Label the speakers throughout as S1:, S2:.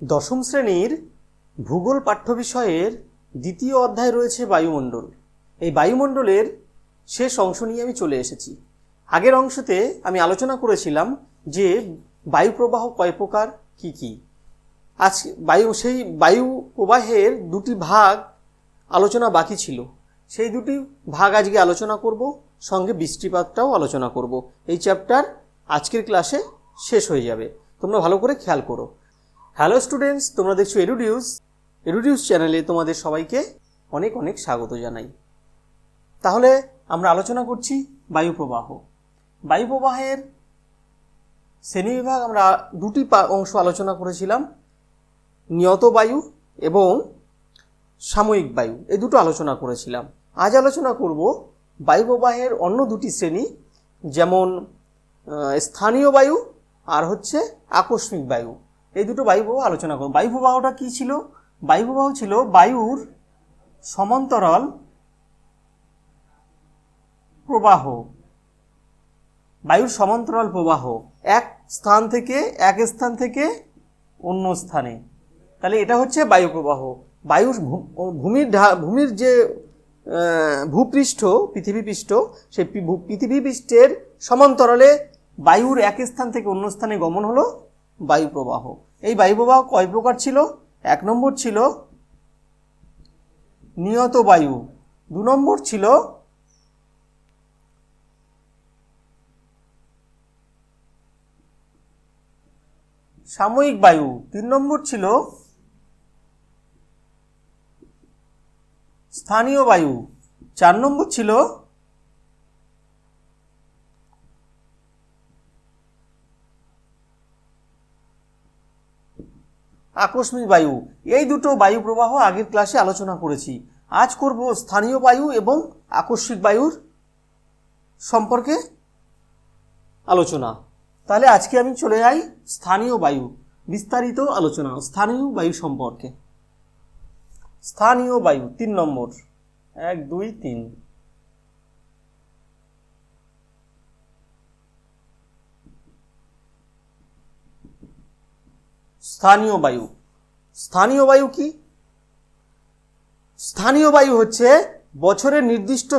S1: দশম শ্রেণীর ভূগোল পাঠ্য বিষয়ের দ্বিতীয় অধ্যায় রয়েছে বায়ুমণ্ডল। এই বায়ুমণ্ডলের শেষ অংশ নিয়ে আমি চলে এসেছি। আগের অংশতে আমি আলোচনা করেছিলাম যে বায়ু প্রবাহ কয় প্রকার, কি কি। আজ সেই বায়ু প্রবাহের দুটি ভাগ আলোচনা বাকি ছিল, সেই দুটি ভাগ আজকে আলোচনা করব, সঙ্গে বৃষ্টিপাতটাও আলোচনা করব। এই চ্যাপ্টার আজকের ক্লাসে শেষ হয়ে যাবে, তোমরা ভালো করে খেয়াল করো। হ্যালো স্টুডেন্টস, তোমরা দেখছো এডুডিউস চ্যানেলে তোমাদের সবাইকে অনেক অনেক স্বাগত জানাই। তাহলে আমরা আলোচনা করছি বায়ু প্রবাহ। বায়ু প্রবাহের শ্রেণীবিভাগ আমরা দুটি অংশ আলোচনা করেছিলাম, নিয়ত বায়ু এবং সাময়িক বায়ু, এই দুটো আলোচনা করেছিলাম। আজ আলোচনা করব বায়ু প্রবাহের অন্য দুটি শ্রেণী, যেমন স্থানীয় বায়ু আর হচ্ছে আকস্মিক বায়ু। এই দুটো বায়ু প্রবাহ আলোচনা করব। বায়ু প্রবাহটা কি ছিল? বায়ু প্রবাহ ছিল বায়ুর সমান্তরাল প্রবাহ। বায়ুর সমান্তরাল প্রবাহ এক স্থান থেকে অন্য স্থানে, তাহলে এটা হচ্ছে বায়ু প্রবাহ। বায়ুর ভূমির যে ভূপৃষ্ঠ, পৃথিবী পৃষ্ঠ, সেই পৃথিবী পৃষ্ঠের সমান্তরালে বায়ুর এক স্থান থেকে অন্য স্থানে গমন হলো বায়ু প্রবাহ। এই বায়ু প্রবাহ কয় প্রকার ছিল? 1 নম্বর ছিল নিয়ত বায়ু, 2 নম্বর ছিল সাময়িক বায়ু, 3 নম্বর ছিল স্থানীয় বায়ু, 4 নম্বর ছিল আকস্মিক বায়ু। এই দুটো বায়ু প্রবাহ আগের ক্লাসে আলোচনা করেছি। আজ করব স্থানীয় বায়ু এবং আকস্মিক বায়ুর সম্পর্কে আলোচনা। তাহলে আজকে আমি চলে যাই স্থানীয় বায়ু, বিস্তারিত আলোচনা স্থানীয় বায়ু সম্পর্কে। স্থানীয় বায়ু 3 নম্বর, 1 2 3। স্থানীয় বায়ু। স্থানীয় বায়ু কি? স্থানীয় বায়ু হচ্ছে বছরের নির্দিষ্ট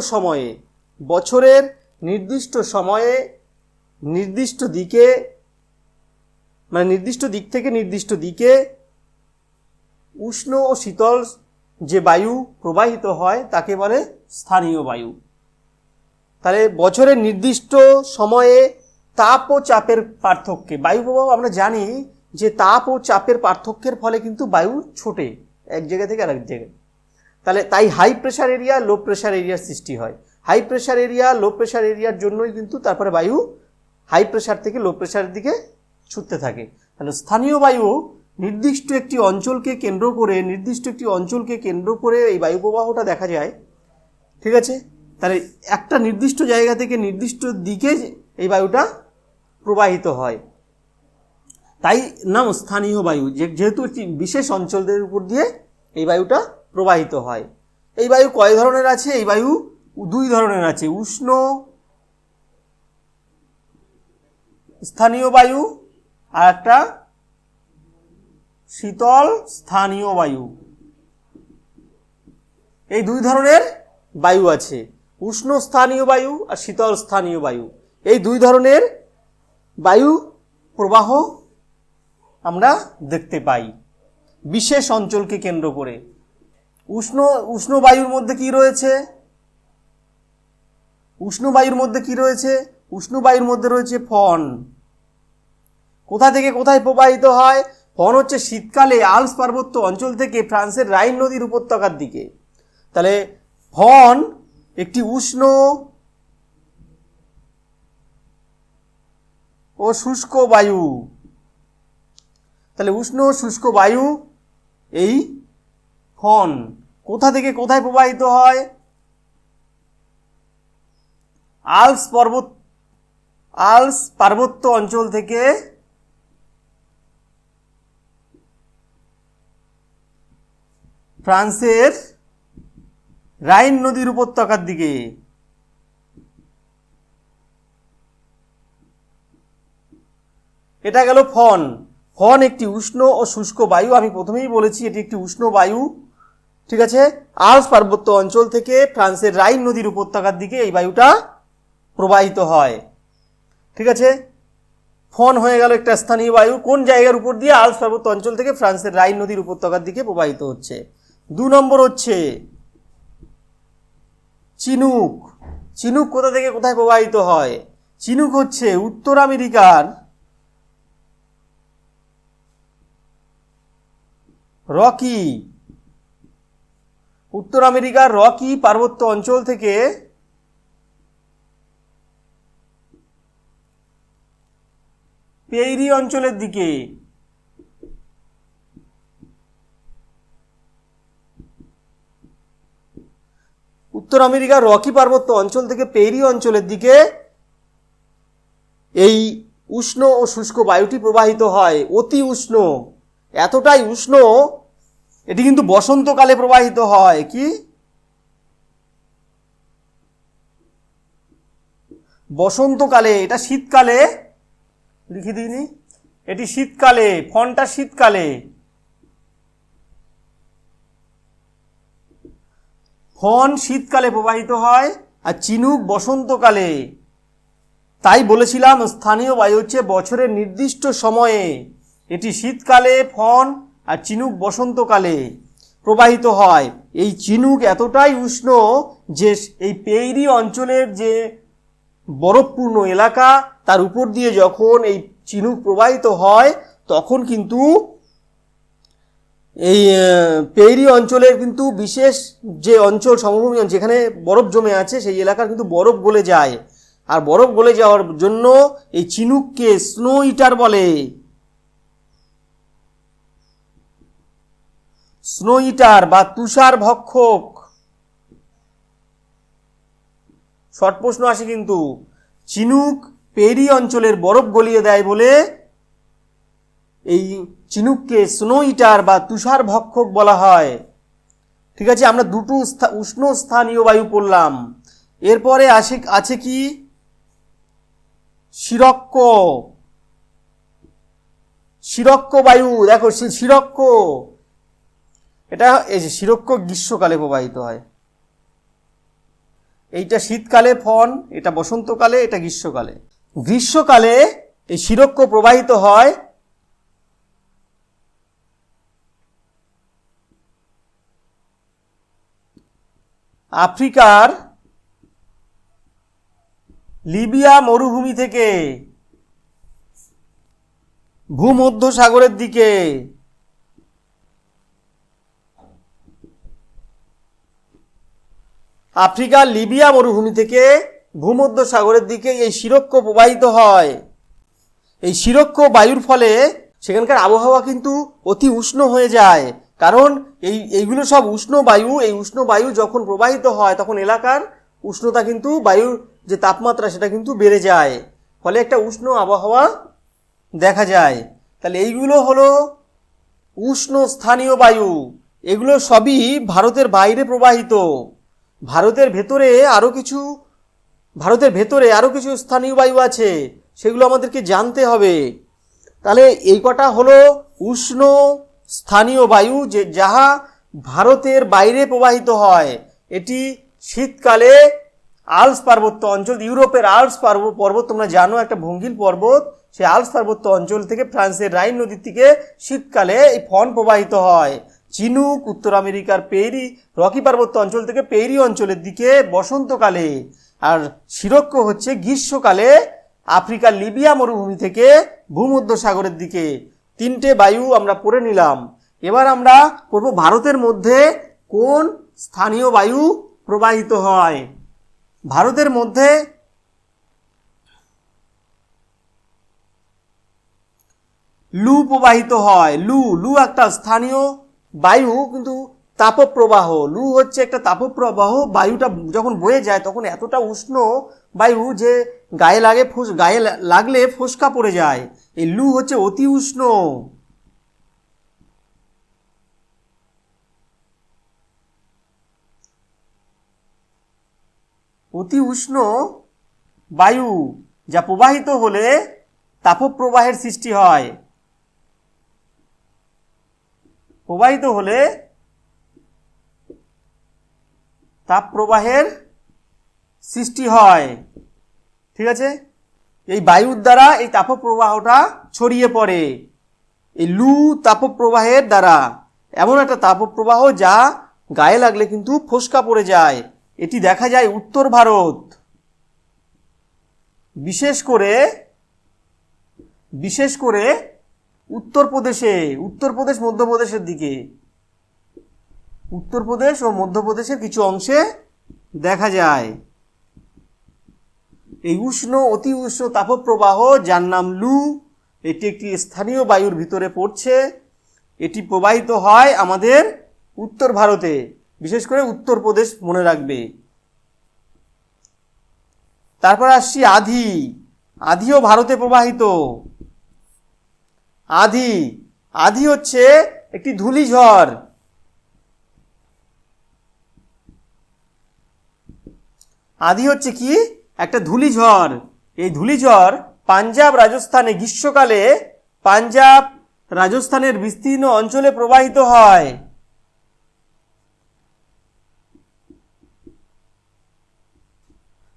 S1: সময়ে নির্দিষ্ট দিকে, মানে নির্দিষ্ট দিক থেকে নির্দিষ্ট দিকে উষ্ণ ও শীতল যে বায়ু প্রবাহিত হয় তাকে বলে স্থানীয় বায়ু। তাহলে বছরের নির্দিষ্ট সময়ে তাপ ও চাপের পার্থক্যে বায়ু প্রবাহ, আমরা জানি যে তাপ ও চাপের পার্থক্যের ফলে কিন্তু বায়ু ছোটে এক জায়গা থেকে আরেক জায়গায়। তাহলে তাই high pressure area, low pressure এরিয়ার সৃষ্টি হয়। High pressure area, low pressure এরিয়ার জন্যই কিন্তু তারপরে বায়ু হাই প্রেশার থেকে লো প্রেশারের দিকে ছুটতে থাকে। তাহলে স্থানীয় বায়ু নির্দিষ্ট একটি অঞ্চলকে কেন্দ্র করে এই বায়ু প্রবাহটা দেখা যায়, ঠিক আছে? তাহলে একটা নির্দিষ্ট জায়গা থেকে নির্দিষ্ট দিকে এই বায়ুটা প্রবাহিত হয়, তাই নাম স্থানীয় বায়ু। যেহেতু একটি বিশেষ অঞ্চলের উপর দিয়ে এই বায়ুটা প্রবাহিত হয়। এই বায়ু কয় ধরনের আছে? এই বায়ু 2 ধরনের আছে, উষ্ণ স্থানীয় বায়ু আর একটা শীতল স্থানীয় বায়ু। এই 2 ধরনের বায়ু আছে, উষ্ণ স্থানীয় বায়ু আর শীতল স্থানীয় বায়ু। এই 2 ধরনের বায়ু প্রবাহ আমরা দেখতে পাই বিশেষ অঞ্চলকে কেন্দ্র করে। উষ্ণ বায়ুর মধ্যে কি রয়েছে? উষ্ণ বায়ুর মধ্যে রয়েছে ফন। কোথা থেকে কোথায় প্রবাহিত হয়? ফন হচ্ছে শীতকালে আল্পস পার্বত্য অঞ্চল থেকে ফ্রান্সের রাইন নদীর উপত্যকার দিকে। তাহলে ফন একটি উষ্ণ ও শুষ্ক বায়ু। তাহলে উষ্ণ ও শুষ্ক বায়ু, এই ফন কোথা থেকে কোথায় প্রবাহিত হয়? আল্পস পার্বত্য অঞ্চল থেকে ফ্রান্সের রাইন নদীর উপত্যকার দিকে। এটা গেল ফন। ফন একটি উষ্ণ ও শুষ্ক বায়ু, আমি প্রথমেই বলেছি এটি একটি উষ্ণ বায়ু। ঠিক আছে, আল্পস পার্বত্য অঞ্চল থেকে ফ্রান্সের রাইন নদীর উপত্যকার দিকে এই বায়ুটা প্রবাহিত হয়। ঠিক আছে, ফন হয়ে গেল একটা স্থানীয় বায়ু, কোন জায়গার উপর দিয়ে? আল্পস পার্বত্য অঞ্চল থেকে ফ্রান্সের রাইন নদীর উপত্যকার দিকে প্রবাহিত হচ্ছে। 2 নম্বর হচ্ছে চিনুক। চিনুক কোথা থেকে কোথায় প্রবাহিত হয়? চিনুক হচ্ছে উত্তর আমেরিকার রকি পার্বত্য অঞ্চল থেকে পেইরি অঞ্চলের দিকে উত্তর আমেরিকার রকি পার্বত্য অঞ্চল থেকে পেইরি অঞ্চলের দিকে এই উষ্ণ ও শুষ্ক বায়ুটি প্রবাহিত হয়। অতি উষ্ণ, এতটাই উষ্ণ, এটি কিন্তু বসন্তকালে প্রবাহিত হয়। কি বসন্তকালে? এটা শীতকালে লিখে দিইনি, এটি শীতকালে, ফনটা শীতকালে। ফন শীতকালে প্রবাহিত হয় আর চিনুক বসন্তকালে। তাই বলেছিলাম স্থানীয় বায়ু হচ্ছে বছরের নির্দিষ্ট সময়ে, এটি শীতকালে ফন আর চিনুক বসন্তকালে প্রবাহিত হয়। এই চিনুক এতটাই উষ্ণ যে এই পেইরি অঞ্চলের যে বরফপূর্ণ এলাকা তার উপর দিয়ে যখন এই চিনুক প্রবাহিত হয় তখন কিন্তু এই পেইরি অঞ্চলের কিন্তু বিশেষ যে অঞ্চল, সমভূমি যেখানে বরফ জমে আছে সেই এলাকার কিন্তু বরফ গলে যায়। আর বরফ গলে যাওয়ার জন্য এই চিনুককে স্নো ইটার বলে। স্নো ইটার বা তুষার ভক্ষক। শর্ট প্রশ্ন আসে কিন্তু। চিনুক পেইরি অঞ্চলের বরফ গলিয়ে দেয় বলে এই চিনুককে স্নো ইটার বা তুষার ভক্ষক বলা হয়। ঠিক আছে, আমরা দুটো উষ্ণ স্থানীয় বায়ু পড়লাম। এরপরে আছে কি? শিরক্ষ বায়ু। দেখো শিরক্ষ, এটা এই যে শিরক্ষ গ্রীষ্মকালে প্রবাহিত হয়। এইটা শীতকালে ফন, এটা বসন্তকালে, এটা গ্রীষ্মকালে। গ্রীষ্মকালে এই শিরক্ষ প্রবাহিত হয় আফ্রিকার লিবিয়া মরুভূমি থেকে ভূমধ্য সাগরের দিকে। আফ্রিকার লিবিয়া মরুভূমি থেকে ভূমধ্য সাগরের দিকে এই শিরক্ষ প্রবাহিত হয়। এই শিরক্ষ বায়ুর ফলে সেখানকার আবহাওয়া কিন্তু অতি উষ্ণ হয়ে যায়, কারণ এইগুলো সব উষ্ণ বায়ু। এই উষ্ণ বায়ু যখন প্রবাহিত হয় তখন এলাকার উষ্ণতা কিন্তু, বায়ুর যে তাপমাত্রা সেটা কিন্তু বেড়ে যায়, ফলে একটা উষ্ণ আবহাওয়া দেখা যায়। তাহলে এইগুলো হলো উষ্ণ স্থানীয় বায়ু। এগুলো সবই ভারতের বাইরে প্রবাহিত। ভারতের ভেতরে আরো কিছু স্থানীয় বায়ু আছে, সেগুলো আমাদেরকে জানতে হবে। তাহলে এই কটা হলো উষ্ণ স্থানীয় বায়ু, যাহা ভারতের বাইরে প্রবাহিত হয়। এটি শীতকালে আল্পস পার্বত্য অঞ্চল, ইউরোপের আল্পস পর্বত তোমরা জানো, একটা ভঙ্গিল পর্বত, সেই আল্পস পার্বত্য অঞ্চল থেকে ফ্রান্সের রাইন নদীর থেকে শীতকালে এই ফন প্রবাহিত হয়। চিনুক উত্তর আমেরিকার রকি পার্বত্য অঞ্চল থেকে পেইরি অঞ্চলের দিকে বসন্তকালে, আর শিরক্ষ হচ্ছে গ্রীষ্মকালে আফ্রিকার লিবিয়া মরুভূমি থেকে ভূমধ্য সাগরের দিকে। 3টে বায়ু আমরা পড়ে নিলাম। এবার আমরা পড়ব ভারতের মধ্যে কোন স্থানীয় বায়ু প্রবাহিত হয়। ভারতের মধ্যে লু প্রবাহিত হয়। লু একটা স্থানীয় বায়ু, কিন্তু তাপপ্রবাহ। লু হচ্ছে একটা তাপপ্রবাহ। বায়ুটা যখন বয়ে যায় তখন এতটা উষ্ণ বায়ু যে গায়ে লাগলে ফোস্কা পড়ে যায়। এই লু হচ্ছে অতি উষ্ণ। অতি উষ্ণ বায়ু যা প্রবাহিত হলে তাপপ্রবাহের সৃষ্টি হয়। প্রবাহিত হলে তাপপ্রবাহের সৃষ্টি হয়। ঠিক আছে, এই বায়ুর দ্বারা এই তাপপ্রবাহটা ছড়িয়ে পড়ে, এই লু তাপপ্রবাহের দ্বারা। এমন একটা তাপপ্রবাহ যা গায়ে লাগলে কিন্তু ফোস্কা পড়ে যায়। এটি দেখা যায় উত্তর ভারত, বিশেষ করে উত্তরপ্রদেশ মধ্যপ্রদেশের দিকে, উত্তরপ্রদেশ ও মধ্যপ্রদেশের কিছু অংশে দেখা যায়। এই উষ্ণ অতি উষ্ণ তাপপ্রবাহ যার নাম লু, এটি একটি স্থানীয় বায়ুর ভিতরে পড়ছে। এটি প্রবাহিত হয় আমাদের উত্তর ভারতে, বিশেষ করে উত্তরপ্রদেশ মনে রাখবে। তারপর আসছি আধি। আধিও ভারতে প্রবাহিত। আধি হচ্ছে একটি ধূলিঝড়। আধি হচ্ছে কি? একটা ধূলিঝড়। এই ধূলিঝড় পাঞ্জাব রাজস্থানে গ্রীষ্মকালে পাঞ্জাব রাজস্থানের বিস্তীর্ণ অঞ্চলে প্রবাহিত হয়।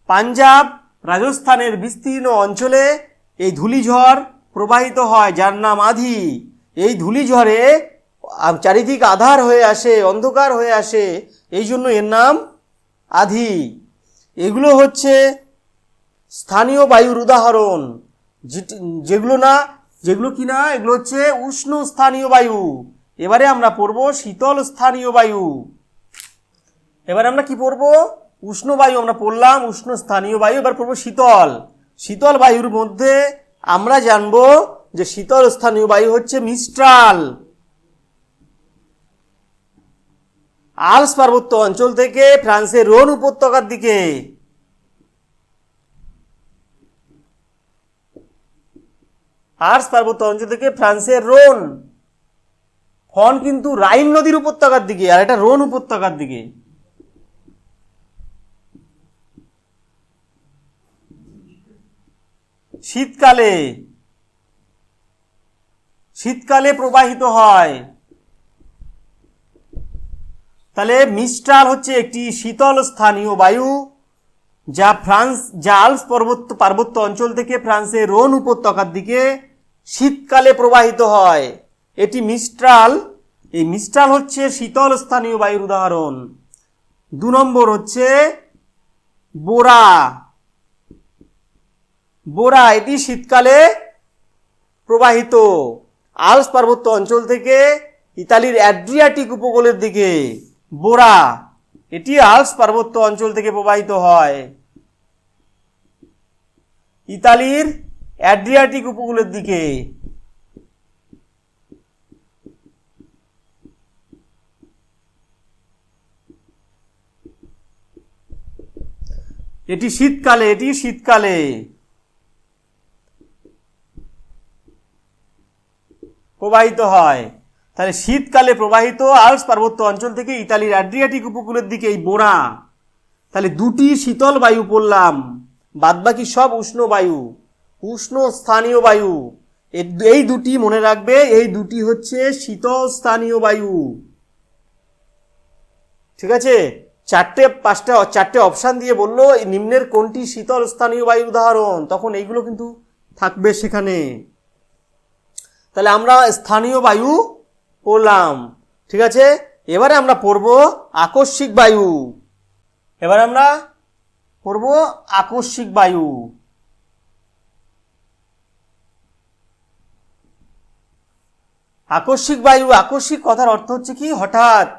S1: পাঞ্জাব রাজস্থানের বিস্তীর্ণ অঞ্চলে এই ধূলিঝড় প্রবাহিত হয় যার নাম আধি। এই ধূলিঝড়ে চারিদিক আধার হয়ে আসে, অন্ধকার হয়ে আসে, এই জন্য এর নাম আধি। এগুলো হচ্ছে স্থানীয় বায়ুর উদাহরণ, যেগুলো কিনা এগুলো হচ্ছে উষ্ণ স্থানীয় বায়ু। এবারে আমরা পড়ব শীতল স্থানীয় বায়ু। এবারে আমরা কি পড়ব? উষ্ণ বায়ু আমরা পড়লাম, উষ্ণ স্থানীয় বায়ু। এবার পড়ব শীতল বায়ুর মধ্যে আমরা জানব যে শীতল স্থানীয় বায়ু হচ্ছে মিস্ট্রাল। আল্পস পার্বত্য অঞ্চল থেকে ফ্রান্সের রোন উপত্যকার দিকে, আল্পস পার্বত্য অঞ্চল থেকে ফ্রান্সের রোন, ফন কিন্তু রাইন নদীর উপত্যকার দিকে, আর এটা রোন উপত্যকার দিকে। শীতকালে প্রবাহিত হয়। তাহলে মিস্ট্রাল হচ্ছে একটি শীতল স্থানীয় বায়ু যা আল্পস পার্বত্য অঞ্চল থেকে ফ্রান্সের রোন উপত্যকার দিকে শীতকালে প্রবাহিত হয়। এটি মিস্ট্রাল। এই মিস্ট্রাল হচ্ছে শীতল স্থানীয় বায়ুর উদাহরণ। 2 নম্বর হচ্ছে বোরা। এটি শীতকালে প্রবাহিত আল্পস পার্বত্য অঞ্চল থেকে ইতালির অ্যাড্রিয়াটিক উপকূলের দিকে। বোরা এটি আল্পস পার্বত্য অঞ্চল থেকে প্রবাহিত হয় ইতালির অ্যাড্রিয়াটিক উপকূলের দিকে। এটি শীতকালে প্রবাহিত হয়। তাহলে শীতকালে প্রবাহিত আল্পস পার্বত্য অঞ্চল থেকে ইতালির অ্যাড্রিয়াটিক উপকূলের দিকে এই বোরা। তাহলে 2টি শীতল বায়ু পড়লাম, বাদবাকি সব উষ্ণ বায়ু, উষ্ণ স্থানীয় বায়ু। এই 2টি মনে রাখবে, এই 2টি হচ্ছে শীতল স্থানীয় বায়ু। ঠিক আছে, 4টে অপশান দিয়ে বললো নিম্নের কোনটি শীতল স্থানীয় বায়ুর উদাহরণ, তখন এইগুলো কিন্তু থাকবে সেখানে। তাহলে আমরা স্থানীয় বায়ু পড়লাম। ঠিক আছে, এবারে আমরা পড়ব আকস্মিক বায়ু। আকস্মিক বায়ু। আকস্মিক কথার অর্থ হচ্ছে কি? হঠাৎ।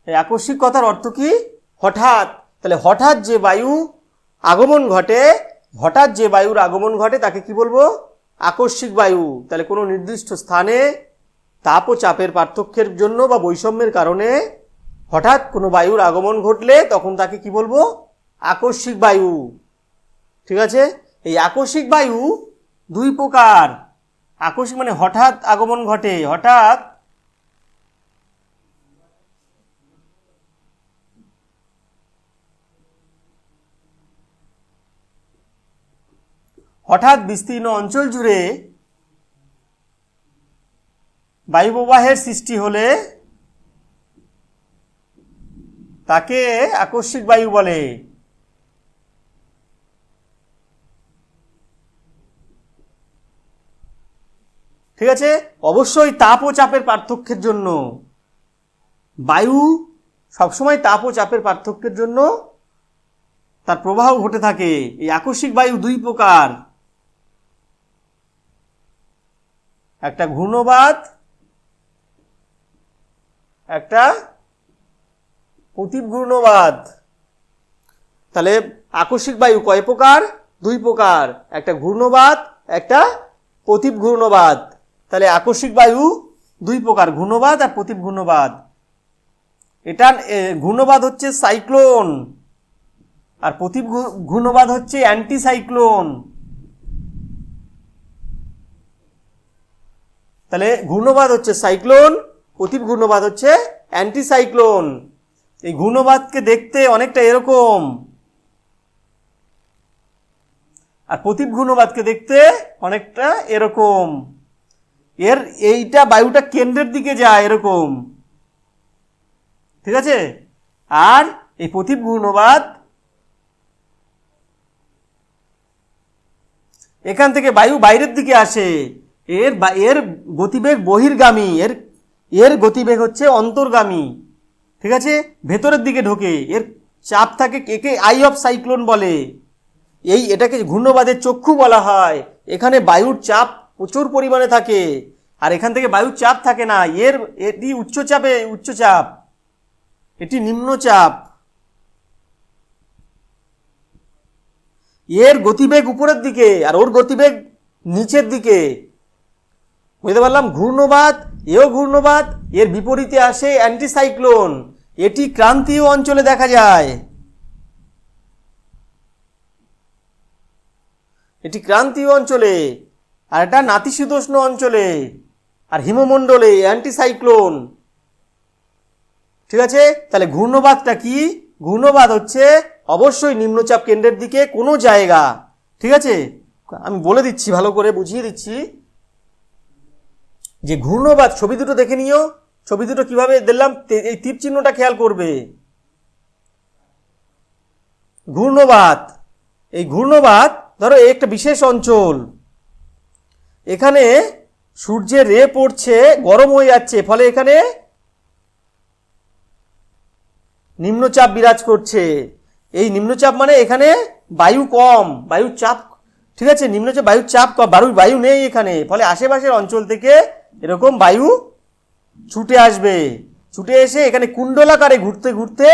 S1: এই আকস্মিক কথার অর্থ কি? হঠাৎ। তাহলে হঠাৎ যে বায়ুর আগমন ঘটে তাকে কি বলবো? আকস্মিক বায়ু। তাহলে কোনো নির্দিষ্ট স্থানে তাপ ও চাপের পার্থক্যের জন্য বা বৈষম্যের কারণে হঠাৎ কোনো বায়ুর আগমন ঘটলে তখন তাকে কি বলবো? আকস্মিক বায়ু। ঠিক আছে, এই আকস্মিক বায়ু 2 প্রকার। আকস্মিক মানে হঠাৎ আগমন ঘটে, হঠাৎ বিস্তীর্ণ অঞ্চল জুড়ে বায়ু প্রবাহের সৃষ্টি হলে তাকে আকস্মিক বায়ু বলে। ঠিক আছে, অবশ্যই তাপ ও চাপের পার্থক্যের জন্য, বায়ু সবসময় তাপ ও চাপের পার্থক্যের জন্য তার প্রবাহ ঘটে থাকে। এই আকস্মিক বায়ু দুই প্রকার, একটা ঘূর্ণবাত, একটা প্রতীপ ঘূর্ণবাত। তাহলে আকস্মিক বায়ু কয় প্রকার? দুই প্রকার, একটা ঘূর্ণবাত, একটা প্রতীপ ঘূর্ণবাত। তাহলে আকস্মিক বায়ু দুই প্রকার, ঘূর্ণবাত আর প্রতীপ ঘূর্ণবাত। এটা ঘূর্ণবাত হচ্ছে সাইক্লোন, আর প্রতীপ ঘূর্ণবাত হচ্ছে অ্যান্টি সাইক্লোন। তাহলে ঘূর্ণবাত হচ্ছে সাইক্লোন, প্রতীপ ঘূর্ণবাত হচ্ছে অ্যান্টি সাইক্লোন। এই ঘূর্ণবাতকে দেখতে অনেকটা এরকম, আর প্রতীপ ঘূর্ণবাতকে দেখতে অনেকটা এরকম। এইটা বায়ুটা কেন্দ্রের দিকে যায় এরকম, ঠিক আছে। আর এই প্রতীপ ঘূর্ণবাত এখান থেকে বায়ু বাইরের দিকে আসে, এর গতিবেগ বহির্গামী, এর গতিবেগ হচ্ছে অন্তর্গামী, ঠিক আছে, ভেতরের দিকে ঢোকে। এর চাপ থাকে, একে আই অফ সাইক্লোন বলে। এটাকে ঘূর্ণবাদের চক্ষু বলা হয়। এখানে বায়ুর চাপ প্রচুর পরিমাণে থাকে, আর এখান থেকে বায়ুর চাপ থাকে না। এটি উচ্চচাপ, এটি নিম্নচাপ। এর গতিবেগ উপরের দিকে আর ওর গতিবেগ নিচের দিকে, বুঝতে পারলাম। ঘূর্ণবাত, এও ঘূর্ণবাত, এর বিপরীতে আসে অ্যান্টিসাইক্লোন। এটি ক্রান্তীয় অঞ্চলে দেখা যায়, এটি ক্রান্তীয় অঞ্চলে, আর এটা নাতিশীতোষ্ণ অঞ্চলে আর হিমমণ্ডলে অ্যান্টিসাইক্লোন, ঠিক আছে। তাহলে ঘূর্ণবাতটা কি? ঘূর্ণবাত হচ্ছে অবশ্যই নিম্নচাপ কেন্দ্রের দিকে কোনো জায়গা, ঠিক আছে। আমি বলে দিচ্ছি, ভালো করে বুঝিয়ে দিচ্ছি যে ঘূর্ণবাত, ছবি দুটো দেখে নিও। ছবি দুটো কিভাবে দিলাম, এই তীর চিহ্নটা খেয়াল করবে। ঘূর্ণবাত, এই ঘূর্ণবাত ধরো একটা বিশেষ অঞ্চল, এখানে সূর্যের রে পড়ছে, গরম হয়ে যাচ্ছে, ফলে এখানে নিম্নচাপ বিরাজ করছে। এই নিম্নচাপ মানে এখানে বায়ু কম, বায়ুর চাপ, ঠিক আছে, নিম্নচাপ, বায়ুর চাপ কম, বায়ু নেই এখানে, ফলে আশেপাশের অঞ্চল থেকে এরকম বায়ু ছুটে আসবে, ছুটে এসে এখানে কুণ্ডলাকারে ঘুরতে ঘুরতে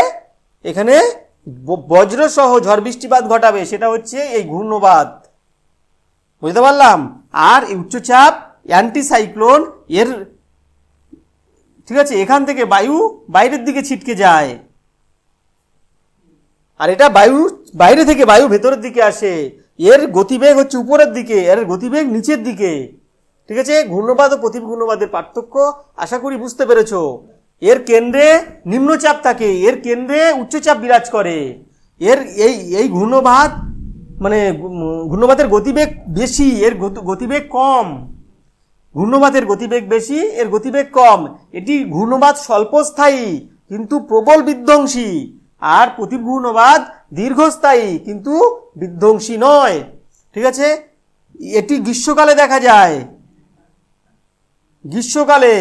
S1: এখানে বজ্রসহ ঝড় বৃষ্টিপাত ঘটাবে। সেটা হচ্ছে এই ঘূর্ণবাত, বুঝতে পারলাম। আর এই উচ্চচাপ অ্যান্টিসাইক্লোন, ঠিক আছে, এখান থেকে বায়ু বাইরের দিকে ছিটকে যায়, আর এটা বাইরে থেকে বায়ু ভেতরের দিকে আসে। এর গতিবেগ হচ্ছে উপরের দিকে, এর গতিবেগ নিচের দিকে, ঠিক আছে। ঘূর্ণবাত ও প্রতীপ ঘূর্ণবাদের পার্থক্য আশা করি বুঝতে পেরেছো। এর কেন্দ্রে নিম্নচাপ থাকে, এর কেন্দ্রে উচ্চচাপ বিরাজ করে। এই ঘূর্ণবাত মানে ঘূর্ণবাতের গতিবেগ বেশি, এর গতিবেগ কম। ঘূর্ণবাতের গতিবেগ বেশি, এর গতিবেগ কম। এটি ঘূর্ণবাত স্বল্পস্থায়ী কিন্তু প্রবল বিধ্বংসী, আর প্রতীপ ঘূর্ণবাত দীর্ঘস্থায়ী কিন্তু বিধ্বংসী নয়, ঠিক আছে। এটি গ্রীষ্মকালে দেখা যায়, গ্রীষ্মকালে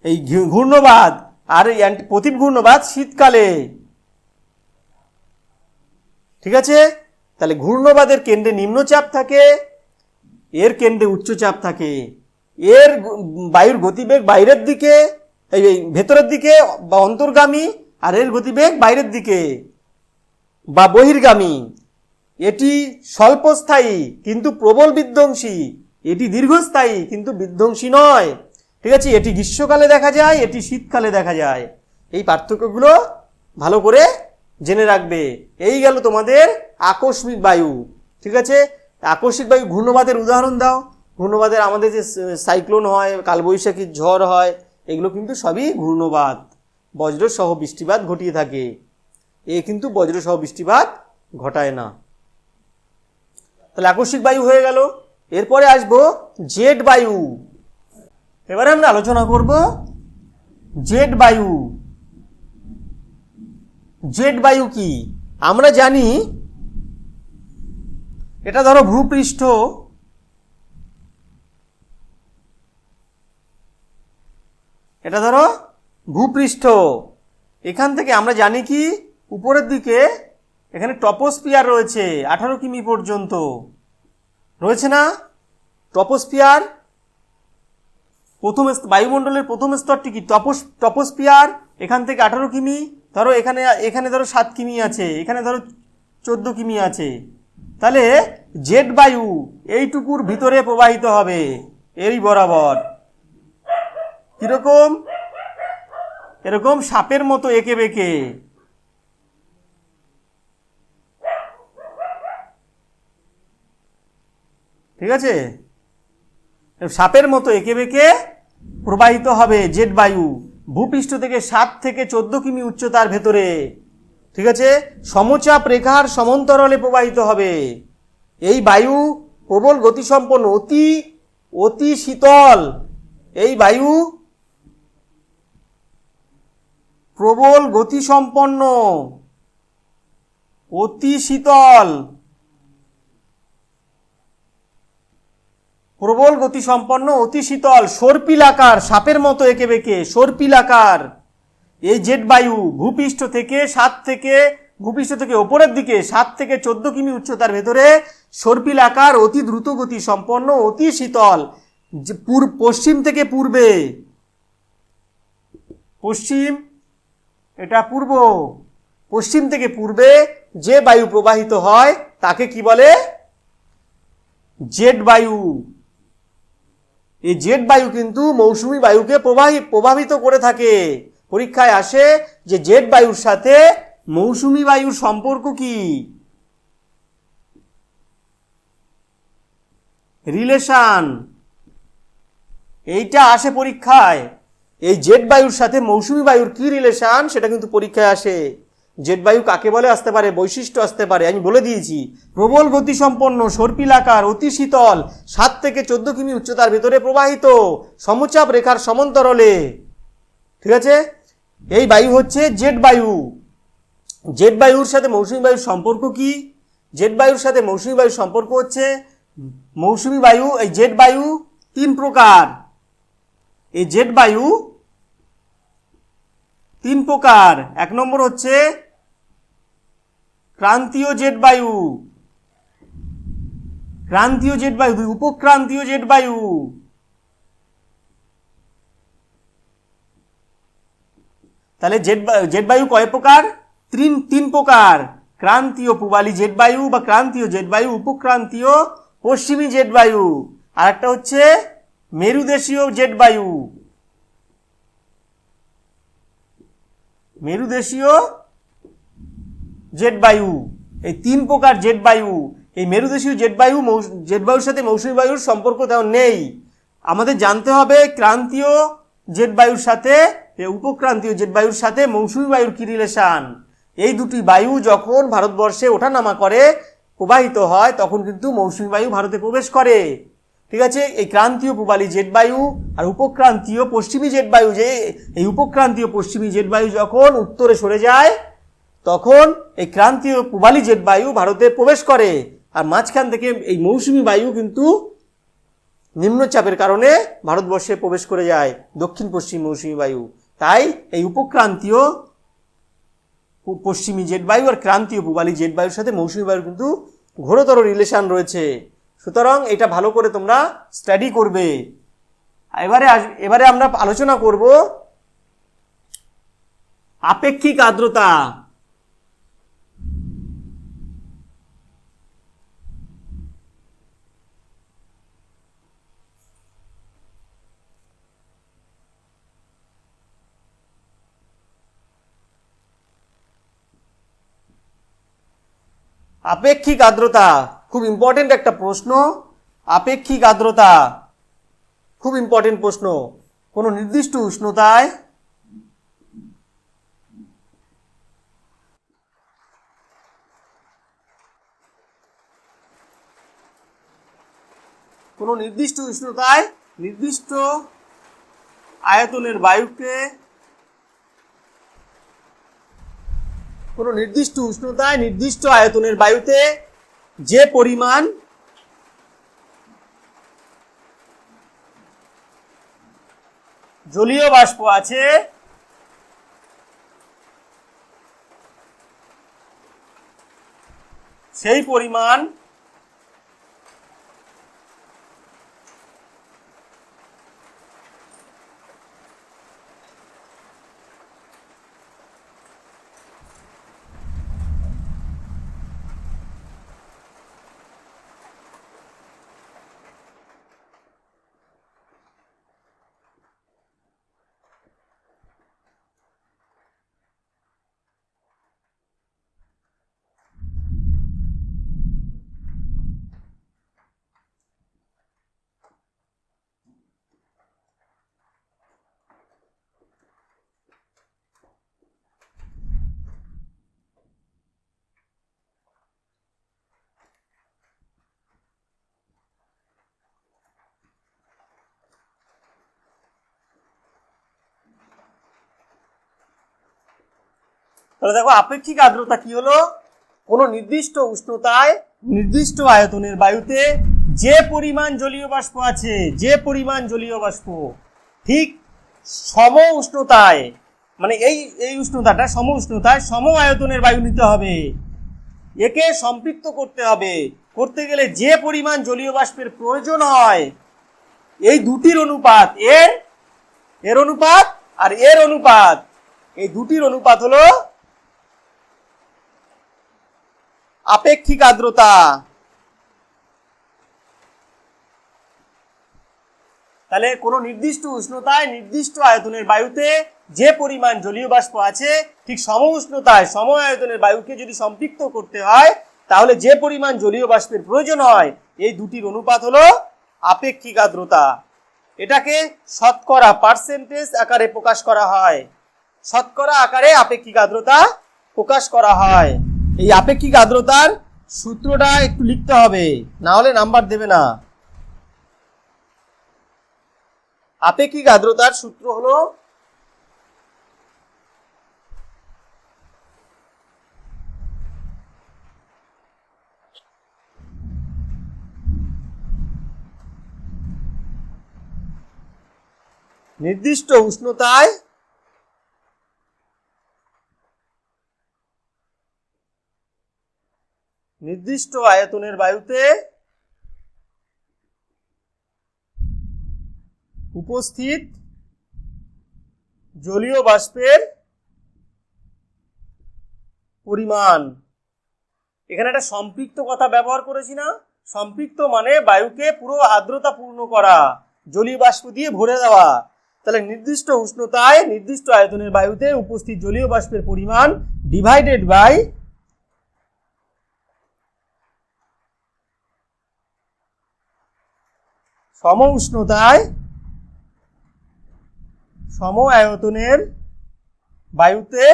S1: এই ঘূর্ণবাত, আর এই প্রতীপ ঘূর্ণবাত শীতকালে, ঠিক আছে। তাহলে ঘূর্ণবাদের কেন্দ্রে নিম্নচাপ থাকে, এর কেন্দ্রে উচ্চচাপ থাকে। এর বায়ুর গতিবেগ বাইরের দিকে, এই ভেতরের দিকে বা অন্তর্গামী, আর এর গতিবেগ বাইরের দিকে বা বহির্গামী। এটি স্বল্পস্থায়ী কিন্তু প্রবল বিধ্বংসী, এটি দীর্ঘস্থায়ী কিন্তু বিধ্বংসী নয়, ঠিক আছে। এটি গ্রীষ্মকালে দেখা যায়, এটি শীতকালে দেখা যায়। এই পার্থক্যগুলো ভালো করে জেনে রাখবে। এই গেল তোমাদের আকস্মিক বায়ু, ঠিক আছে। আকস্মিক বায়ু, ঘূর্ণবাতের উদাহরণ দাও। ঘূর্ণবাতের আমাদের যে সাইক্লোন হয়, কালবৈশাখীর ঝড় হয়, এগুলো কিন্তু সবই ঘূর্ণবাত, বজ্রসহ বৃষ্টিপাত ঘটিয়ে থাকে। কিন্তু বজ্রসহ বৃষ্টিপাত ঘটায় না। তাহলে আকস্মিক বায়ু হয়ে গেল। এরপরে আসবো জেট বায়ু। এবারে আমরা আলোচনা করব জেট বায়ু। জেট বায়ু কি? আমরা জানি এটা ধরো ভূপৃষ্ঠ, এটা ধরো ভূপৃষ্ঠ। এখান থেকে আমরা জানি কি উপরের দিকে এখানে টপোস্ফিয়ার রয়েছে 18 কিমি পর্যন্ত রয়েছে না? টপোস্ফিয়ার প্রথম বায়ুমণ্ডলের প্রথম স্তরটি কি টপোস্ফিয়ার। এখান থেকে 18 কিমি, ধরো এখানে ধরো 7 কিমি আছে, এখানে ধরো 14 কিমি আছে। তাহলে জেট বায়ু এইটুকুর ভিতরে প্রবাহিত হবে, এই বরাবর। কিরকম? এরকম সাপের মতো এঁকে বেঁকে। ঠিক আছে, সাপের মতো এঁকে বেঁকে প্রবাহিত হবে জেট বায়ু ভূপৃষ্ঠ থেকে 7 থেকে 14 কিমি উচ্চতার ভেতরে। ঠিক আছে, সমচাপ রেখার সমান্তরালে প্রবাহিত হবে। এই বায়ু প্রবল গতিসম্পন্ন, অতি শীতল। এই বায়ু প্রবল গতিসম্পন্ন, অতি শীতল, প্রবল গতিসম্পন্ন, অতি শীতল, সর্পিলাকার, সাপের মতো এঁকে বেঁকে সর্পিলাকার। এই জেট বায়ু ভূপৃষ্ঠ থেকে ওপরের দিকে 7 থেকে 14 কিমি উচ্চতার ভেতরে সর্পিলাকার, অতি দ্রুত গতি সম্পন্ন, অতি শীতল। পশ্চিম থেকে পূর্বে, পশ্চিম, এটা পূর্ব, পশ্চিম থেকে পূর্বে যে বায়ু প্রবাহিত হয় তাকে কি বলে? জেট বায়ু। এই জেট বায়ু কিন্তু মৌসুমী বায়ুকে প্রভাবিত করে থাকে। পরীক্ষায় আসে যে জেট বায়ুর সাথে মৌসুমী বায়ুর সম্পর্ক কি, রিলেশন, এইটা আসে পরীক্ষায়। এই জেট বায়ুর সাথে মৌসুমী বায়ুর কি রিলেশন সেটা কিন্তু পরীক্ষায় আসে। জেট বায়ু কাকে বলে আসতে পারে, বৈশিষ্ট্য আসতে পারে, আমি বলে দিয়েছি। প্রবল গতিসম্পন্ন, সর্পিলাকার, অতি শীতল, 7 থেকে 14 কিমি উচ্চতার ভেতরে প্রবাহিত, সমচাপ রেখার সমান্তরালে। ঠিক আছে, এই বায়ু হচ্ছে জেট বায়ু। জেট বায়ুর সাথে মৌসুমী বায়ুর সম্পর্ক কি? জেট বায়ুর সাথে মৌসুমী বায়ুর সম্পর্ক হচ্ছে, মৌসুমী বায়ু, এই জেট বায়ু 3 প্রকার। এই জেট বায়ু 3 প্রকার। 1 নম্বর হচ্ছে ক্রান্তীয় জেট বায়ু, ক্রান্তীয় জেট বায়ু। 2 উপক্রান্তীয় জেট বায়ু। তাহলে জেট বায়ু কয় প্রকার? 3 প্রকার। ক্রান্তীয় পূবালী জেট বায়ু বা ক্রান্তীয় জেট বায়ু, উপক্রান্তীয় পশ্চিমী জেট বায়ু, আর একটা হচ্ছে মেরুদেশীয় জেট বায়ু। মেরুদেশীয় জেট বায়ু, এই 3 প্রকার জেট বায়ু। এই মেরুদেশীয় জেট বায়ুর সাথে মৌসুমী বায়ুর সম্পর্ক তেমন নেই। আমাদের জানতে হবে ক্রান্তীয় জেট বায়ুর সাথে উপক্রান্তীয় জেট বায়ুর সাথে মৌসুমী বায়ুর কি রিলেশন। এই দুটি বায়ু যখন ভারতবর্ষে ওঠানামা করে, প্রবাহিত হয়, তখন কিন্তু মৌসুমী বায়ু ভারতে প্রবেশ করে। ঠিক আছে, এই ক্রান্তীয় পূবালী জেট বায়ু আর উপক্রান্তীয় পশ্চিমী জেট বায়ু, যে এই উপক্রান্তীয় পশ্চিমী জেট বায়ু যখন উত্তরে সরে যায়, তখন এই ক্রান্তীয় পূবালী জেট বায়ু ভারতে প্রবেশ করে। আর মাঝখান থেকে এই মৌসুমী বায়ু কিন্তু নিম্নচাপের কারণে ভারতবর্ষে প্রবেশ করে যায়, দক্ষিণ পশ্চিম মৌসুমী বায়ু। তাই এই উপক্রান্তীয় পশ্চিমী জেট বায়ু আর ক্রান্তীয় পূবালী জেট বায়ুর সাথে মৌসুমী বায়ুর কিন্তু ঘোরতর রিলেশন রয়েছে। সুতরাং এটা ভালো করে তোমরা স্টাডি করবে। এবারে আমরা আলোচনা করব আপেক্ষিক আর্দ্রতা। আপেক্ষিক আর্দ্রতা খুব ইম্পর্টেন্ট একটা প্রশ্ন। আপেক্ষিক আর্দ্রতা খুব ইম্পর্টেন্ট প্রশ্ন। কোনো নির্দিষ্ট উষ্ণতায় নির্দিষ্ট আয়তনের বায়ুকে কোনো নির্দিষ্ট উষ্ণতায় নির্দিষ্ট আয়তনের বায়ুতে যে পরিমাণ জলীয় বাষ্প আছে সেই পরিমাণ তাহলে দেখো আপেক্ষিক আর্দ্রতা কি হলো? কোনো নির্দিষ্ট উষ্ণতায় নির্দিষ্ট আয়তনের বায়ুতে যে পরিমাণ জলীয় বাষ্প আছে, যে পরিমাণ জলীয় বাষ্প ঠিক সম উষ্ণতায়, মানে এই উষ্ণতাটা সম উষ্ণতায় সম আয়তনের বায়ু নিতে হবে, একে সম্পৃক্ত করতে হবে। করতে গেলে যে পরিমাণ জলীয় বাষ্পের প্রয়োজন হয়, এই দুটির অনুপাত, এর অনুপাত আর এর অনুপাত, এই দুটির অনুপাত হলো আপেক্ষিক আর্দ্রতা। তাহলে কোনো নির্দিষ্ট উষ্ণতায় নির্দিষ্ট আয়তনের বায়ুতে যে পরিমাণ জলীয় বাষ্প আছে ঠিক সম উষ্ণতায় সম আয়তনের বায়ুকে যদি সম্পৃক্ত করতে হয়, তাহলে যে পরিমাণ জলীয় বাষ্পের প্রয়োজন হয়, এই দুটির অনুপাত হলো আপেক্ষিক আর্দ্রতা। এটাকে শতকরা পার্সেন্টেজ আকারে প্রকাশ করা হয়। শতকরা আকারে আপেক্ষিক আর্দ্রতা প্রকাশ করা হয়। এই আপেক্ষিক আর্দ্রতার সূত্রটা একটু লিখতে হবে, না হলে নাম্বার দেবে না। আপেক্ষিক আর্দ্রতার সূত্র হলো নির্দিষ্ট উষ্ণতায় নির্দিষ্ট আয়তনের বায়ুতে উপস্থিত জলীয় বাষ্পের পরিমাণ। এখানে একটা সম্পৃক্ত কথা ব্যবহার করেছি না? সম্পৃক্ত মানে বায়ুকে পুরো আর্দ্রতা পূর্ণ করা, জলীয় বাষ্প দিয়ে ভরে দেওয়া। তাহলে নির্দিষ্ট উষ্ণতায় নির্দিষ্ট আয়তনের বায়ুতে উপস্থিত জলীয় বাষ্পের পরিমাণ ডিভাইডেড বাই সম উষ্ণতায় সম আয়তনের বায়ুতে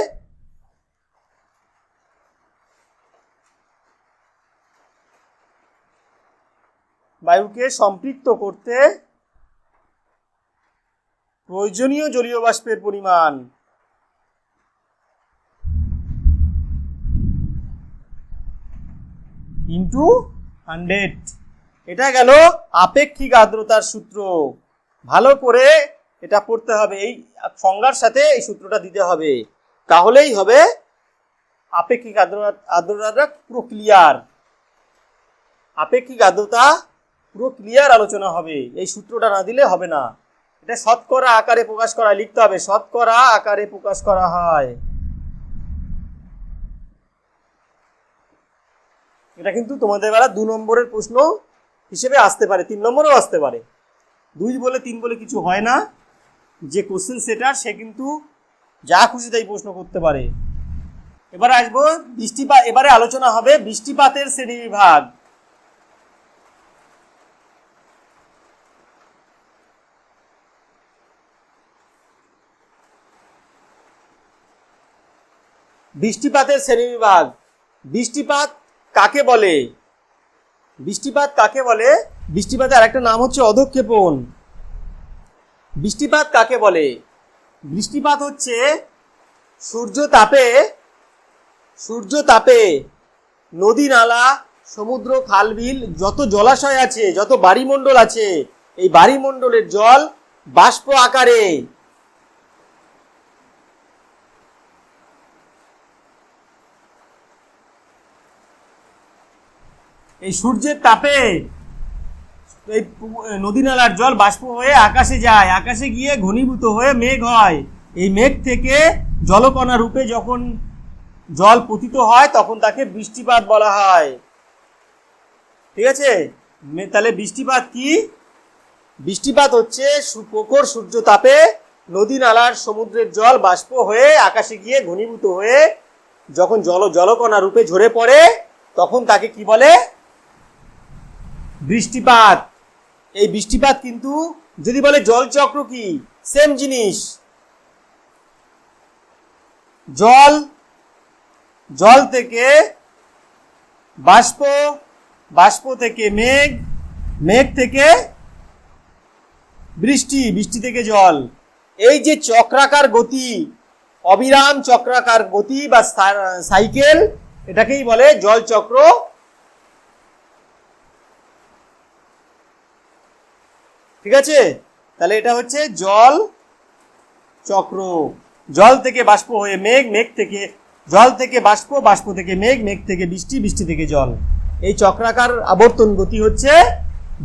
S1: বায়ুকে সম্পৃক্ত করতে প্রয়োজনীয় জলীয় বাষ্পের পরিমাণ। ইন্টু 100। এটা গেল আপেক্ষিক আর্দ্রতার সূত্র। ভালো করে এটা পড়তে হবে, এই সংজ্ঞার সাথে এই সূত্রটা দিতে হবে, তাহলেই হবে আপেক্ষিক আর্দ্রতাটা পুরো ক্লিয়ার। আপেক্ষিক আর্দ্রতা পুরো ক্লিয়ার আলোচনা হবে, এই সূত্রটা না দিলে হবে না। এটা শতকরা আকারে প্রকাশ করা, লিখতে হবে শতকরা আকারে প্রকাশ করা হয়। এটা কিন্তু তোমাদের বেলা 2 নম্বরের প্রশ্ন হিসেবে আসতে পারে, 3 নম্বরেও আসতে পারে। 2 বলে 3 বলে কিছু হয় না। যে কোশ্চেন সেটার সে কিন্তু যা খুশি তাই প্রশ্ন করতে পারে। এবারে আসবো বৃষ্টিপাত। এবারে আলোচনা হবে বৃষ্টিপাতের শ্রেণীবিভাগ। বৃষ্টিপাতের শ্রেণীবিভাগ। বৃষ্টিপাত কাকে বলে? বৃষ্টিপাত কাকে বলে? বৃষ্টিপাতের আরেকটা নাম হচ্ছে অধঃক্ষেপণ। বৃষ্টিপাত কাকে বলে? বৃষ্টিপাত হচ্ছে সূর্য তাপে নদী নালা সমুদ্র খালবিল যত জলাশয় আছে, যত বায়ুমণ্ডল আছে, এই বায়ুমণ্ডলের জল বাষ্প আকারে এই সূর্যের তাপে এই নদী নালার জল বাষ্প হয়ে আকাশে যায়, আকাশে গিয়ে ঘনীভূত হয়ে মেঘ হয়। এই মেঘ থেকে জলকণা রূপে যখন জল পতিত হয় তখন তাকে বৃষ্টিপাত বলা হয়। ঠিক আছে, তাহলে বৃষ্টিপাত কি? বৃষ্টিপাত হচ্ছে প্রখর সূর্য তাপে নদী নালার সমুদ্রের জল বাষ্প হয়ে আকাশে গিয়ে ঘনীভূত হয়ে যখন জলকণা রূপে ঝরে পড়ে তখন তাকে কি বলে? বৃষ্টিপাত। এই বৃষ্টিপাত কিন্তু যদি বলে জলচক্র কি, সেম জিনিস। জল থেকে বাষ্প, বাষ্প থেকে মেঘ, মেঘ থেকে বৃষ্টি, বৃষ্টি থেকে জল। এই যে চক্রাকার গতি, অবিরাম চক্রাকার গতি বা সাইকেল, এটাকেই বলে জলচক্র। ঠিক আছে, তাহলে এটা হচ্ছে জল চক্র। জল থেকে বাষ্প হয়ে মেঘ, মেঘ থেকে জল থেকে বাষ্প, বাষ্প থেকে মেঘ, মেঘ থেকে বৃষ্টি, বৃষ্টি থেকে জল। এই চক্রাকার আবর্তন গতি হচ্ছে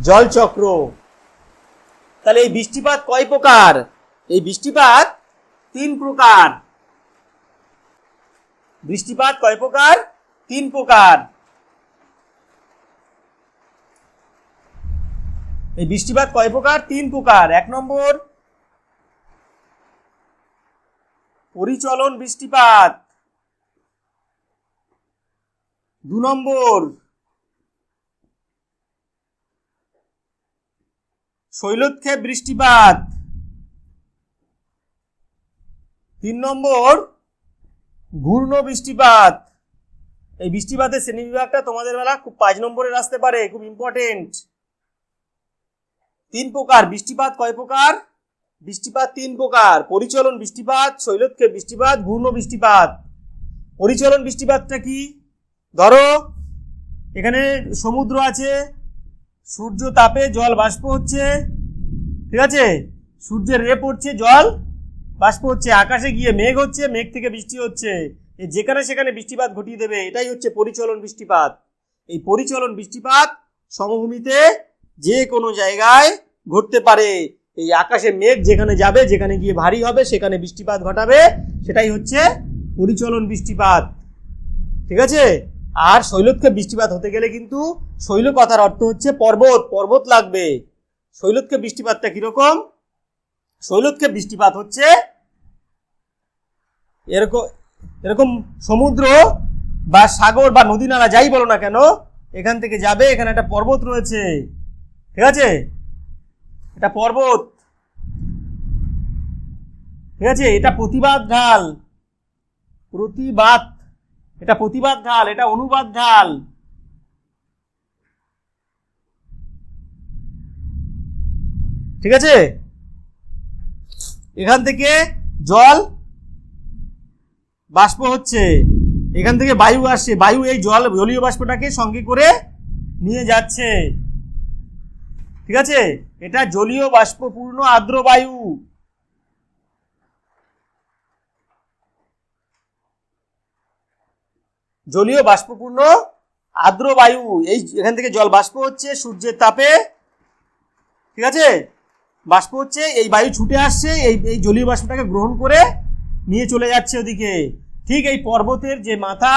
S1: জল চক্র। তাহলে এই বৃষ্টিপাত কয় প্রকার? এই বৃষ্টিপাত 3 প্রকার। বৃষ্টিপাত কয় প্রকার? 3 প্রকার। এই বৃষ্টিপাত কয় প্রকার? 3 প্রকার। 1 নম্বর পরিচলন বৃষ্টিপাত। 2 নম্বর শৈলক্ষেপ বৃষ্টিপাত। 3 নম্বর ঘূর্ণ বৃষ্টিপাত। এই বৃষ্টিপাতের শ্রেণীবিভাগটা তোমাদের বেলা খুব 5 নম্বরের আসতে পারে, খুব ইম্পর্টেন্ট। 3 প্রকার বৃষ্টিপাত। কয় প্রকার? বৃষ্টিপাত 3 প্রকার। পরিচলন বৃষ্টিপাত, শৈলক্ষেপ বৃষ্টিপাত, ঘূর্ণ বৃষ্টিপাত। পরিচলন বৃষ্টিপাতটা কি? ধরো এখানে সমুদ্র আছে, সূর্য তাপে জল বাষ্প হচ্ছে, ঠিক আছে, সূর্যের রে পড়ছে, জল বাষ্প হচ্ছে, আকাশে গিয়ে মেঘ হচ্ছে, মেঘ থেকে বৃষ্টি হচ্ছে। এই যেখানে সেখানে বৃষ্টিপাত ঘটিয়ে দেবে, এটাই হচ্ছে পরিচলন বৃষ্টিপাত। এই পরিচলন বৃষ্টিপাত সমভূমিতে যে কোনো জায়গায় ঘটতে পারে। এই আকাশে মেঘ যেখানে যাবে, যেখানে গিয়ে ভারী হবে, সেখানে বৃষ্টিপাত ঘটাবে, সেটাই হচ্ছে পরিচলন বৃষ্টিপাত। ঠিক আছে, আর শৈলক্ষেপ বৃষ্টিপাত হতে গেলে কিন্তু শৈল কথার অর্থ হচ্ছে পর্বত, পর্বত লাগবে। শৈলক্ষেপ বৃষ্টিপাতটা কিরকম? শৈলক্ষেপ বৃষ্টিপাত হচ্ছে এরকম সমুদ্র বা সাগর বা নদী নালা যাই বলো না কেন, এখান থেকে যাবে, এখানে একটা পর্বত রয়েছে, ঠিক আছে, এটা পর্বত, ঠিক আছে, এটা প্রতিবাদ ঢাল, এটা প্রতিবাদ ঢাল, এটা অনুবাদ ঢাল। ঠিক আছে, এখান থেকে জল বাষ্প হচ্ছে, এখান থেকে বায়ু আসছে, বায়ু এই জলীয় বাষ্পটাকে সঙ্গে করে নিয়ে যাচ্ছে। ঠিক আছে, এটা জলীয় বাষ্পপূর্ণ আর্দ্র বায়ু। জলীয় বাষ্পপূর্ণ আর্দ্র বায়ু, এই এখান থেকে জল বাষ্প হচ্ছে সূর্যের তাপে, ঠিক আছে, বাষ্প হচ্ছে, এই বায়ু ছুটে আসছে, এই জলীয় বাষ্পটাকে গ্রহণ করে নিয়ে চলে যাচ্ছে ওদিকে। ঠিক এই পর্বতের যে মাথা,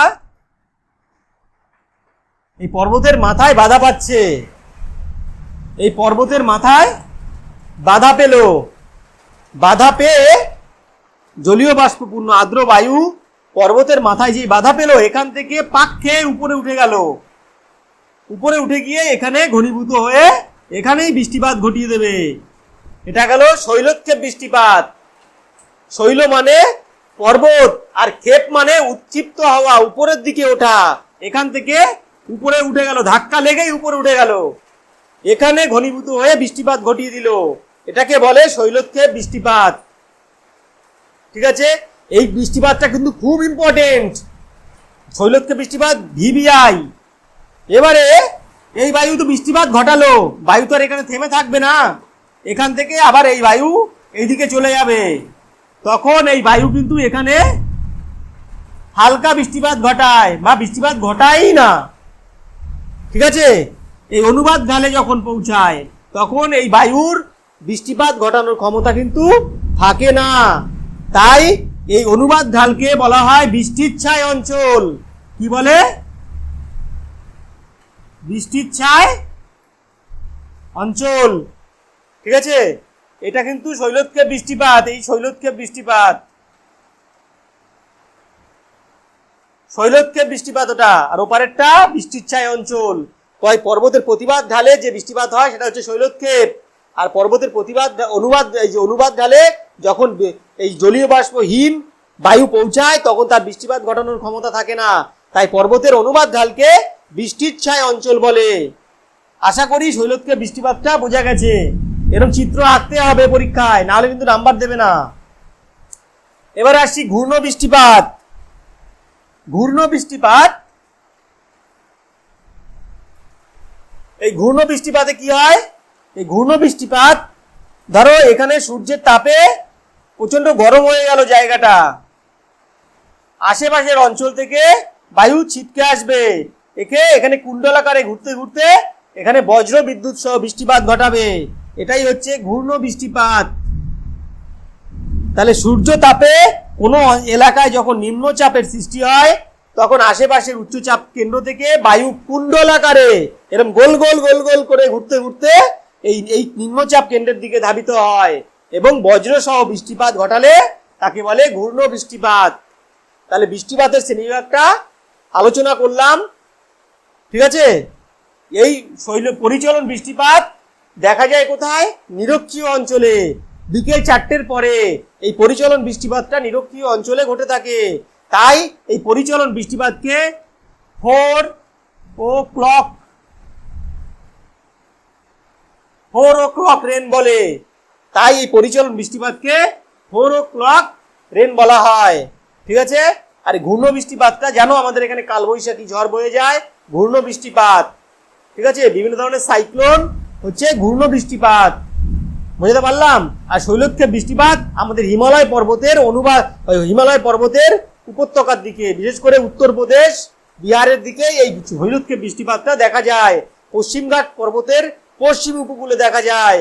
S1: এই পর্বতের মাথায় বাধা পাচ্ছে, এই পর্বতের মাথায় বাধা পেল, বাধা পেয়ে জলীয় বাষ্পপূর্ণ আর্দ্র বায়ু পর্বতের মাথায় যে বাধা পেল, এখান থেকে পাক খেয়ে উপরে উঠে গেল, উপরে উঠে গিয়ে এখানে ঘনীভূত হয়ে এখানেই বৃষ্টিপাত ঘটিয়ে দেবে। এটা গেল শৈলক্ষেপ বৃষ্টিপাত। শৈল মানে পর্বত, আর ক্ষেপ মানে উৎক্ষিপ্ত হওয়া, উপরের দিকে ওঠা, এখান থেকে উপরে উঠে গেল, ধাক্কা লেগেই উপরে উঠে গেল, এখানে ঘনীভূত হয়ে বৃষ্টিপাত ঘটিয়ে দিল। এটাকে বলে শৈলক্ষেপ বৃষ্টিপাত। ঠিক আছে, এই বৃষ্টিপাতটা কিন্তু খুব ইম্পর্টেন্ট। শৈলক্ষেপ বৃষ্টিপাত ভিভিআই। এবারে এই বায়ু তো বৃষ্টিপাত ঘটালো, বায়ু তো আর এখানে থেমে থাকবে না, এখান থেকে আবার এই বায়ু এইদিকে চলে যাবে, তখন এই বায়ু কিন্তু এখানে হালকা বৃষ্টিপাত ঘটায় বা বৃষ্টিপাত ঘটায়ই না। ঠিক আছে, এই অনুবাদ ঢালে যখন পৌঁছায় তখন এই বায়ুর বৃষ্টিপাত ঘটানোর ক্ষমতা কিন্তু থাকে না। তাই এই অনুবাদ ঢালকে বলা হয় বৃষ্টির ছায় অঞ্চল। কি বলে? বৃষ্টির ছায় অঞ্চল। ঠিক আছে, এটা কিন্তু শৈলক্ষেপ বৃষ্টিপাত। এই শৈলক্ষেপ বৃষ্টিপাত, শৈলক্ষেপ বৃষ্টিপাত ওটা, আর ওপারেরটা বৃষ্টির ছায় অঞ্চল। কয় পর্বতের প্রতিবাদ ঢালে যে বৃষ্টিপাত হয় সেটা হচ্ছে শৈলক্ষেপ, আর পর্বতের প্রতিবাদ অনুবাদ, এই যে অনুবাদ ঢালে যখন এই জলীয় বাষ্প হিম বায়ু পৌঁছায় তখন তার বৃষ্টিপাত ঘটানোর ক্ষমতা থাকে না। তাই পর্বতের অনুবাদ ঢালকে বৃষ্টির ছায় অঞ্চল বলে। আশা করি শৈলক্ষেপ বৃষ্টিপাতটা বোঝা গেছে। এরকম চিত্র আঁকতে হবে পরীক্ষায়, নাহলে কিন্তু নাম্বার দেবে না। এবার আসছি ঘূর্ণ বৃষ্টিপাত। ঘূর্ণ বৃষ্টিপাত, এই ঘূর্ণ বৃষ্টিপাতে কি হয়? এই ঘূর্ণ বৃষ্টিপাত, ধরো এখানে সূর্যের তাপে প্রচন্ড গরম হয়ে গেল জায়গাটা, আশেপাশের অঞ্চল থেকে বায়ু ছিটকে আসবে, এখানে কুণ্ডলাকারে ঘুরতে ঘুরতে এখানে বজ্র বিদ্যুৎ সহ বৃষ্টিপাত ঘটাবে। এটাই হচ্ছে ঘূর্ণ বৃষ্টিপাত। তাহলে সূর্য তাপে কোনো এলাকায় যখন নিম্নচাপের সৃষ্টি হয় তখন আশেপাশের উচ্চচাপ কেন্দ্র থেকে বায়ু কুণ্ডলাকারে এরকম গোল গোল গোল গোল করে ঘুরতে ঘুরতে এই নিম্নচাপ কেন্দ্রের দিকে ধাবিত হয় এবং বজ্র সহ বৃষ্টিপাত ঘটালে তাকে বলে ঘূর্ণ বৃষ্টিপাত। তাহলে বৃষ্টিপাতের শ্রেণীবিভাগটা আলোচনা করলাম। ঠিক আছে, এই পরিচলন বৃষ্টিপাত দেখা যায় কোথায়? নিরক্ষীয় অঞ্চলে। বিকেল 4টের পরে এই পরিচলন বৃষ্টিপাতটা নিরক্ষীয় অঞ্চলে ঘটে থাকে। তাই এই পরিচলন বৃষ্টিপাতকে 4 o'clock রেন বলে। তাই এই পরিচলন বৃষ্টিপাতকে 4 o'clock রেন বলা হয়। ঠিক আছে, আর ঘূর্ণ বৃষ্টিপাতটা জানো আমাদের এখানে কালবৈশাখী ঝড় বয়ে যায়, ঘূর্ণ বৃষ্টিপাত। ঠিক আছে, বিভিন্ন ধরনের সাইক্লোন হচ্ছে ঘূর্ণ বৃষ্টিপাত। বুঝতে পারলাম। আর শৈলক্ষেপ বৃষ্টিপাত আমাদের হিমালয় পর্বতের হিমালয় পর্বতের উপত্যকার দিকে, বিশেষ করে উত্তরপ্রদেশ বিহারের দিকে এই শৈলক্ষেপ বৃষ্টিপাতটা দেখা যায়। পশ্চিমঘাট পর্বতের পশ্চিম উপকূলে দেখা যায়।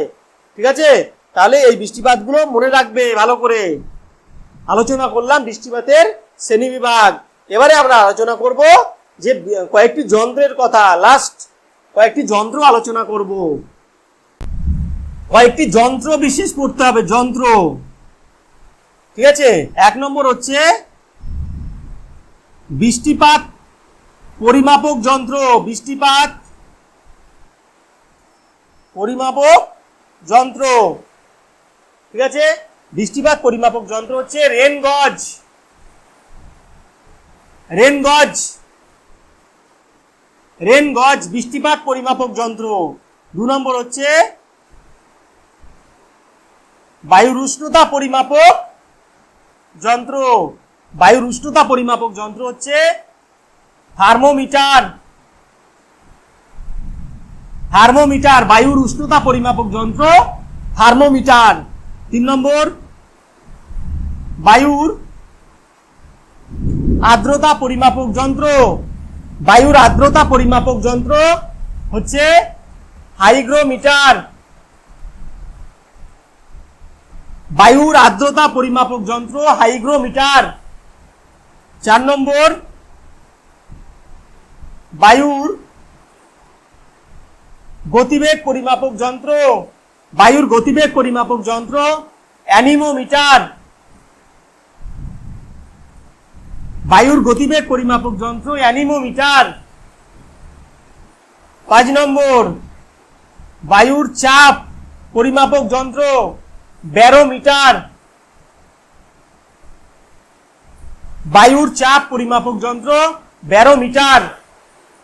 S1: ঠিক আছে, তাহলে এই বৃষ্টিপাতগুলো মনে রাখবে ভালো করে। আলোচনা করলাম বৃষ্টিপাতের শ্রেণীবিভাগ। এবারে আমরা আলোচনা করব যে কয়েকটি যন্ত্রের কথা। লাস্ট কয়েকটি যন্ত্র আলোচনা করব। কয়েকটি যন্ত্র বিশেষ পড়তে হবে, যন্ত্র। ঠিক আছে, 1 নম্বর হচ্ছে বৃষ্টিপাত পরিমাপক যন্ত্র। বৃষ্টিপাত পরিমাপক যন্ত্র। ঠিক আছে, বৃষ্টিপাত পরিমাপক যন্ত্র হচ্ছে রেন গজ। রেন গজ, রেন গজ বৃষ্টিপাত পরিমাপক যন্ত্র। 2 নম্বর হচ্ছে বায়ুর উষ্ণতা পরিমাপক যন্ত্র। বায়ুর উষ্ণতা পরিমাপক যন্ত্র হচ্ছে থার্মোমিটার। থার্মোমিটার বায়ুর উষ্ণতা পরিমাপক যন্ত্র থার্মোমিটার। 3 নম্বর বায়ুর আর্দ্রতা পরিমাপক যন্ত্র। বায়ুর আর্দ্রতা পরিমাপক যন্ত্র হচ্ছে হাইগ্রোমিটার। বায়ুর আর্দ্রতা পরিমাপক যন্ত্র হাইগ্রোমিটার। 4 নম্বর বায়ুর গতিবেগ পরিমাপক যন্ত্র। বায়ুর গতিবেগ পরিমাপক যন্ত্র অ্যানিমোমিটার। বায়ুর গতিবেগ পরিমাপক যন্ত্র অ্যানিমোমিটার। 5 নম্বর বায়ুর চাপ পরিমাপক যন্ত্র ব্যারোমিটার। বায়ুর চাপ পরিমাপক যন্ত্র ব্যারোমিটার।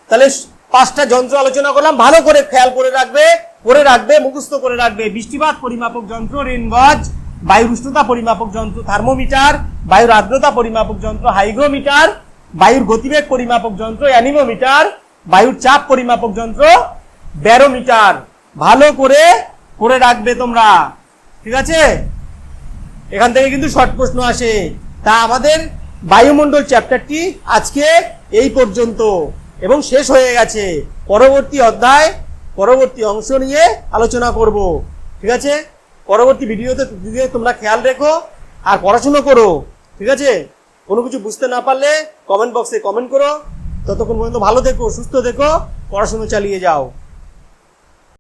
S1: তাহলে 5টা যন্ত্র আলোচনা করলাম, ভালো করে খেয়াল করে রাখবে করে রাখবে, মুখস্থ করে রাখবে। বৃষ্টিপাত পরিমাপক যন্ত্র, রেনগজ, বায়ুর উষ্ণতা পরিমাপক যন্ত্র থার্মোমিটার, বায়ুর আর্দ্রতা পরিমাপক যন্ত্র হাইগ্রোমিটার, বায়ুর গতিবেগ পরিমাপক যন্ত্র অ্যানিমোমিটার, বায়ুর চাপ পরিমাপক যন্ত্র ব্যারোমিটার। ভালো করে করে রাখবে তোমরা, ঠিক আছে? এখান থেকে কিন্তু শর্ট প্রশ্ন আসে। তা আমাদের বায়ুমণ্ডল চ্যাপ্টারটি আজকে এই পর্যন্ত এবং শেষ হয়ে গেছে। পরবর্তী অধ্যায়, পরবর্তী অংশ নিয়ে আলোচনা করব, ঠিক আছে? পরবর্তী ভিডিওতে তোমরা খেয়াল রেখো আর পড়াশুনো করো, ঠিক আছে? কোনো কিছু বুঝতে না পারলে কমেন্ট বক্সে কমেন্ট করো। ততক্ষণ পর্যন্ত ভালো থেকো, সুস্থ থেকো, পড়াশুনো চালিয়ে যাও।